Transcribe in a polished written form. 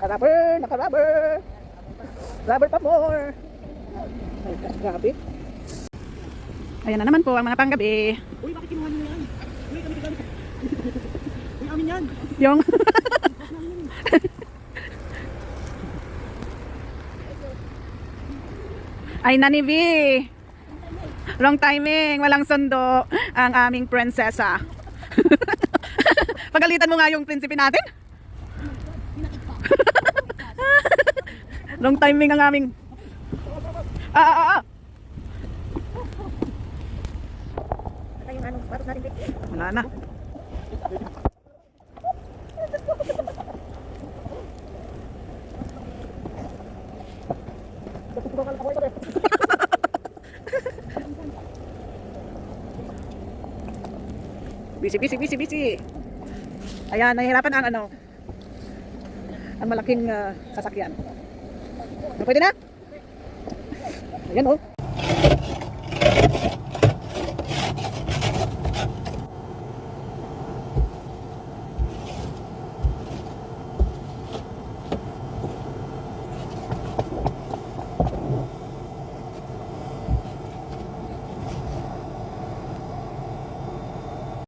Naka-rubber, naka-rubber. Rubber pa more. Ay, grabe. Ayan na naman po ang mga panggabi. Uy, bakit kinuha nyo yan? Uy, kami kami. Uy, amin yan. Yung ay Nani V. Wrong timing, walang sundo ang aming prinsesa. Pagalitan mo nga yung prinsipe natin. Wrong timing ang aming. Wala na. Busy. Ayan, nahihirapan ang ano. Ang malaking sasakyan. Pwede na? Ayan oh.